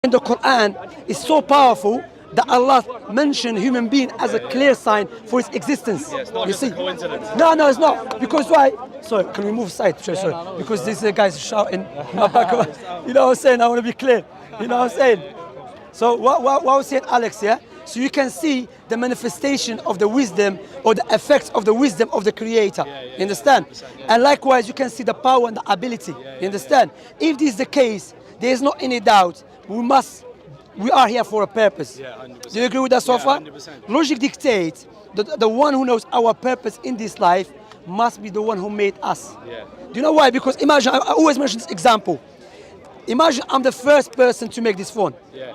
in the Quran is so powerful that Allah mentioned human being as a clear sign for its existence. Yeah, it's not you just see? a coincidence. No, it's not. Because why? Sorry, can we move aside? Sorry. Because these guys shouting. You know what I'm saying? I want to be clear. You know what I'm saying? So what was saying, Alex, yeah? So you can see the manifestation of the wisdom or the effects of the wisdom of the Creator. You understand? And likewise, you can see the power and the ability. You understand? If this is the case, there is not any doubt. We are here for a purpose. Yeah, 100%. Do you agree with that so far? 100%. Logic dictates that the one who knows our purpose in this life must be the one who made us. Yeah. Do you know why? Because imagine, I always mention this example. Imagine I'm the first person to make this phone. Yeah.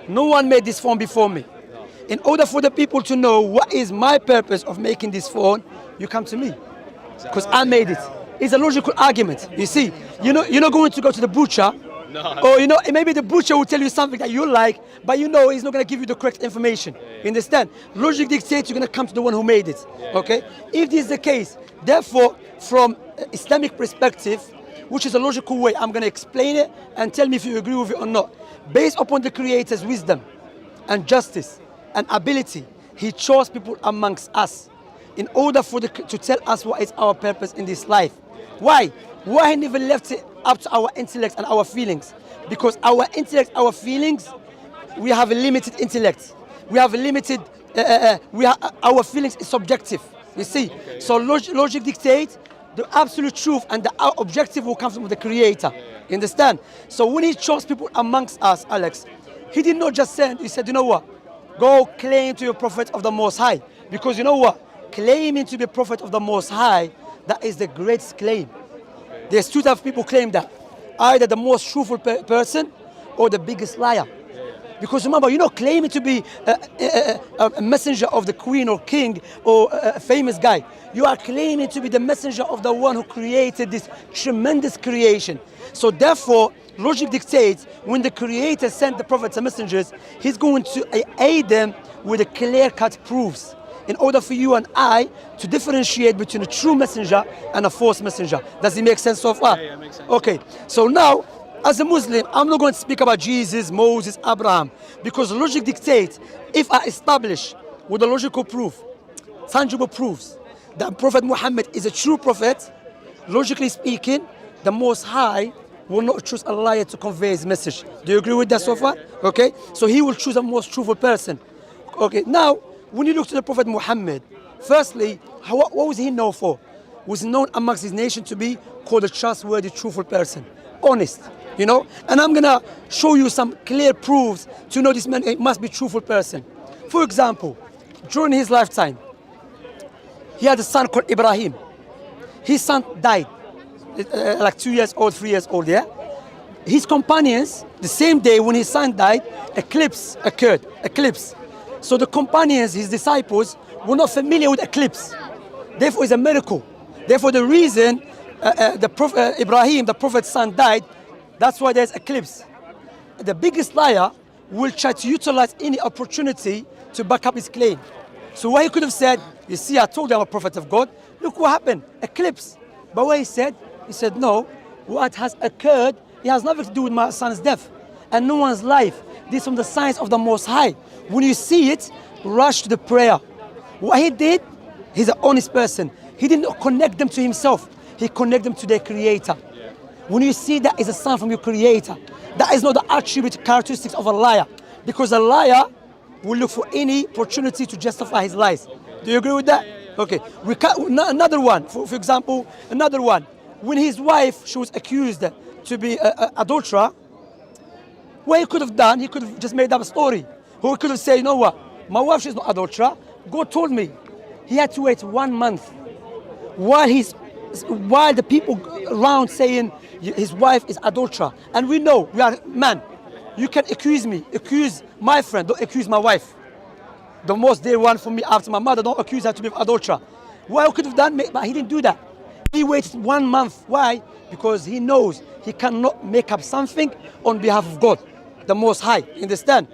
No one made this phone before me. No. In order for the people to know what is my purpose of making this phone, you come to me. Because I made it. It's a logical argument. You see, you're not going to go to the butcher. No. Or maybe the butcher will tell you something that you like, but he's not going to give you the correct information. You understand? Logic dictates you're going to come to the one who made it. Okay? If this is the case, therefore, from Islamic perspective, which is a logical way, I'm going to explain it and tell me if you agree with it or not. Based upon the Creator's wisdom and justice and ability, He chose people amongst us in order to tell us what is our purpose in this life. Why? Why He never left it up to our intellect and our feelings? Because our intellect, our feelings, we have a limited intellect. We have a limited, our feelings is subjective. You see? Okay. So logic dictates the absolute truth, and the objective will come from the Creator. You understand? So when He chose people amongst us, Alex, He did not just send, He said, you know what? Go claim to be a prophet of the Most High. Because you know what? Claiming to be a prophet of the Most High, that is the greatest claim. There's two types of people claim that. Either the most truthful person or the biggest liar. Because remember, you're not claiming to be a messenger of the queen or king or a famous guy. You are claiming to be the messenger of the one who created this tremendous creation. So therefore, logic dictates when the Creator sent the prophets and messengers, He's going to aid them with a clear-cut proofs in order for you and I to differentiate between a true messenger and a false messenger. Does it make sense so far? Yeah, makes sense. Okay, so now, as a Muslim, I'm not going to speak about Jesus, Moses, Abraham, because logic dictates if I establish with a logical proof, tangible proofs, that Prophet Muhammad is a true prophet, logically speaking, the Most High will not choose a liar to convey His message. Do you agree with that so far? Okay, so He will choose a most truthful person. Okay, now, when you look to the Prophet Muhammad, firstly, what was he known for? Was known amongst his nation to be called a trustworthy, truthful person. Honest, And I'm going to show you some clear proofs to know this man must be a truthful person. For example, during his lifetime, he had a son called Ibrahim. His son died, like 2 years old, 3 years old, yeah? His companions, the same day when his son died, eclipse occurred. So the companions, his disciples, were not familiar with eclipse. Therefore, it's a miracle. Therefore, the reason the Prophet Ibrahim, the Prophet's son, died, that's why there's eclipse. The biggest liar will try to utilize any opportunity to back up his claim. So what he could have said, you see, I told you I'm a prophet of God. Look what happened, eclipse. But what he said, no, what has occurred, it has nothing to do with my son's death and no one's life. This is from the signs of the Most High. When you see it, rush to the prayer. What he did, he's an honest person. He didn't connect them to himself. He connected them to their Creator. Yeah. When you see that is a sign from your Creator, that is not the attribute, characteristics of a liar. Because a liar will look for any opportunity to justify his lies. Do you agree with that? Okay. Another one, for example, another one. When his wife, she was accused to be an adulterer, what he could have done, he could have just made up a story. Or he could have said, you know what, my wife, she's not adulterer. God told me. He had to wait 1 month while the people around saying his wife is adulterer. And we know, we are man. You can accuse me, accuse my friend, don't accuse my wife. The most dear one for me after my mother, don't accuse her to be an adulterer. What he could have done, but he didn't do that. He waited 1 month. Why? Because he knows he cannot make up something on behalf of God, the Most High. Understand?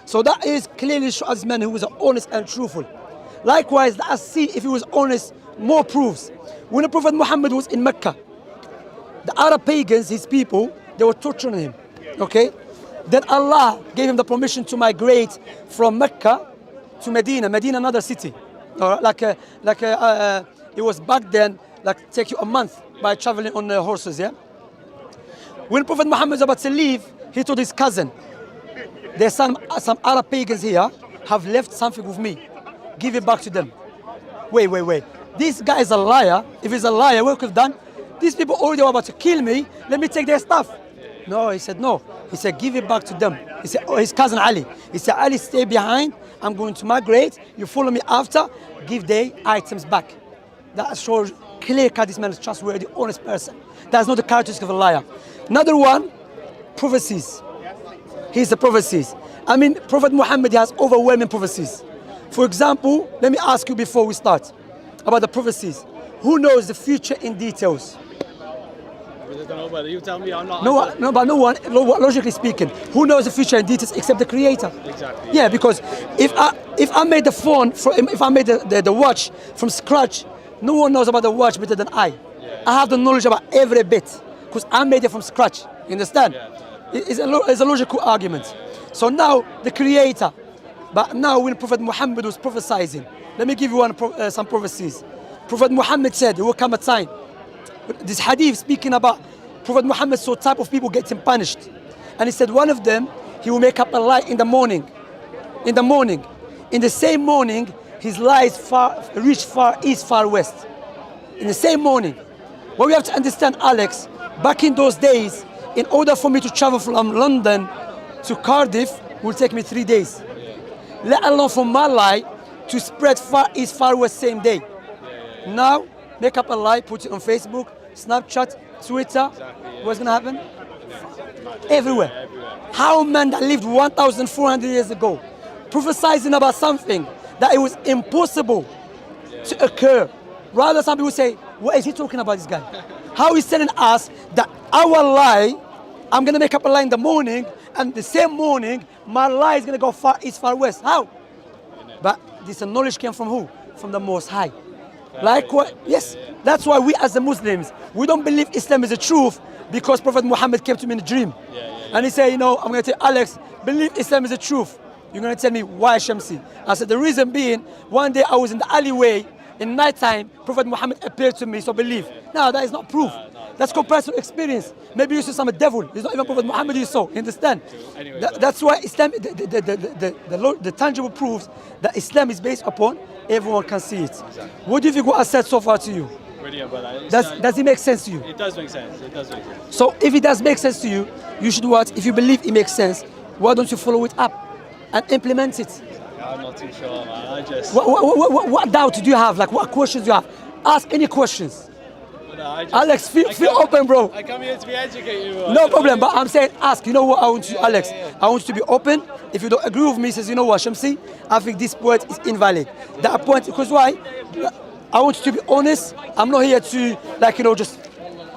So that is clearly shows this man who was honest and truthful. Likewise, let us see if he was honest, more proofs. When the Prophet Muhammad was in Mecca, the Arab pagans, his people, they were torturing him. Okay? Then Allah gave him the permission to migrate from Mecca to Medina, another city. It was back then, like take you a month by traveling on horses, yeah? When Prophet Muhammad was about to leave, he told his cousin, there's some Arab pagans here have left something with me. Give it back to them. Wait. This guy is a liar. If he's a liar, what could have done? These people already were about to kill me. Let me take their stuff. No, he said no. He said, give it back to them. He said, oh, his cousin Ali. He said, Ali, stay behind. I'm going to migrate. You follow me after. Give their items back. That shows clear cut this man is trustworthy, honest person. That's not the characteristic of a liar. Another one, prophecies. He's the prophecies. I mean, Prophet Muhammad has overwhelming prophecies. For example, let me ask you before we start about the prophecies. Who knows the future in details? I don't know, but you tell me. I'm not. No one. Logically speaking, who knows the future in details except the Creator? Exactly. Yeah, because if I made the phone, if I made the watch from scratch, no one knows about the watch better than I. Yeah. I have the knowledge about every bit because I made it from scratch. You understand? Yeah. It's a logical argument. So now the Creator, but now when Prophet Muhammad was prophesying, let me give you some prophecies. Prophet Muhammad said there will come a time. This hadith speaking about Prophet Muhammad saw type of people getting punished. And he said one of them, he will make up a lie in the morning. In the same morning, his lies reach far east, far west. In the same morning. What we have to understand, Alex, back in those days, in order for me to travel from London to Cardiff, will take me 3 days. Let alone from my lie to spread far east, far west same day. Now, make up a lie, put it on Facebook, Snapchat, Twitter. Exactly. What's gonna happen? Everywhere. How man that lived 1,400 years ago, prophesizing about something that it was impossible to occur. Rather, some people say, what is he talking about, this guy? How he's telling us that our lie, I'm gonna make up a lie in the morning, and the same morning, my lie is gonna go far east, far west. How? But this knowledge came from who? From the Most High. Like what? Yes. That's why we as the Muslims, we don't believe Islam is the truth because Prophet Muhammad came to me in a dream. And he said, I'm going to tell Alex, believe Islam is the truth. You're going to tell me why, Shamsi? I said, the reason being, one day I was in the alleyway, in nighttime, Prophet Muhammad appeared to me, so believe. No, that is not proof. That's called personal experience. Maybe you saw some devil. It's not even Prophet Muhammad you saw. You understand? That's why Islam, the tangible proofs that Islam is based upon, everyone can see it. Exactly. What do you think what I said so far to you? Brilliant, brother. Does it make sense to you? It does make sense. So if it does make sense to you, you should what? If you believe it makes sense, why don't you follow it up and implement it? I'm not too sure, man. I just... What doubt do you have? Like what questions do you have? Ask any questions. Alex, feel open, bro. I come here to be educated. Bro. No problem, but I'm saying ask. You know what I want you, Alex? I want you to be open. If you don't agree with me, says, you know what, Shamsi, I think this point is invalid. That point, because why? I want you to be honest. I'm not here to, just,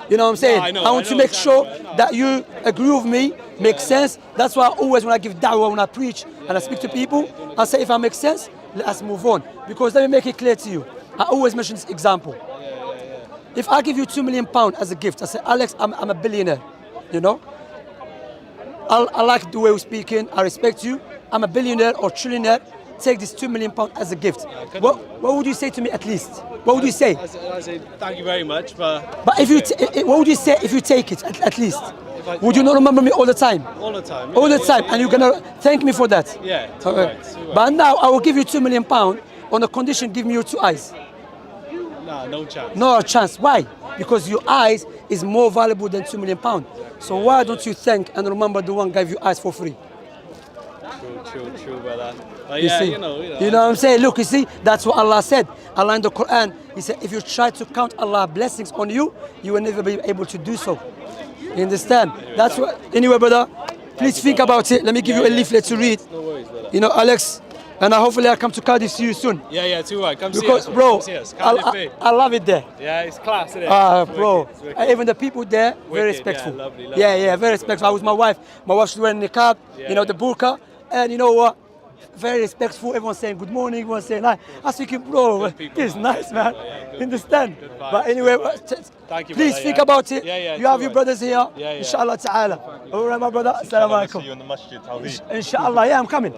you know what I'm saying? I want to make sure that you agree with me, make sense. That's why I always, when I give da'wah, when I preach and I speak to people, I say, if I make sense, let us move on. Because let me make it clear to you. I always mention this example. If I give you £2 million as a gift, I say, Alex, I'm a billionaire, I like the way you're speaking, I respect you, I'm a billionaire or trillionaire, take this £2 million as a gift. What would you say to me at least? What would you say? I say, thank you very much, but if you, what would you say if you take it at least? Would you not remember me all the time? All the time. Yeah. All the time, and you're gonna thank me for that? Yeah, okay. But now I will give you £2 million on the condition, give me your 2 eyes. No chance. No chance. Why? Because your eyes is more valuable than £2 million. So why don't you thank and remember the one gave you eyes for free? True, brother. You see? You know what I'm saying? Look, you see, that's what Allah said. Allah in the Quran, He said, if you try to count Allah's blessings on you, you will never be able to do so. You understand? That's what. Anyway, brother, please think about it. Let me give you a leaflet to read. No worries, brother. Alex. And hopefully I'll come to Cardiff see you soon. Yeah, too right. Come because, see us. Bro, come see us. I love it there. Yeah, it's class, isn't it? Bro, even the people there, very respectful. Yeah, lovely. Yeah, very respectful. I was my wife. My wife, she's wearing the niqab, the burqa. And you know what? very respectful. Everyone saying good morning, everyone saying hi. I was thinking, bro, this is nice, man. Understand? But anyway, Thank you, please brother, think yeah. about it. Yeah, yeah, you have it's your alright. brothers here. Yeah, yeah. Inshallah ta'ala. All right, my brother. Assalamu alaikum. See you in the masjid, Tawheed. Inshallah, yeah, I'm coming.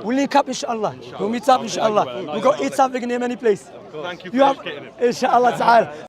We'll link up, inshallah. We'll meet up, inshallah. We'll go eat something in any place. Thank you for You have, educating him. inshallah ta'ala.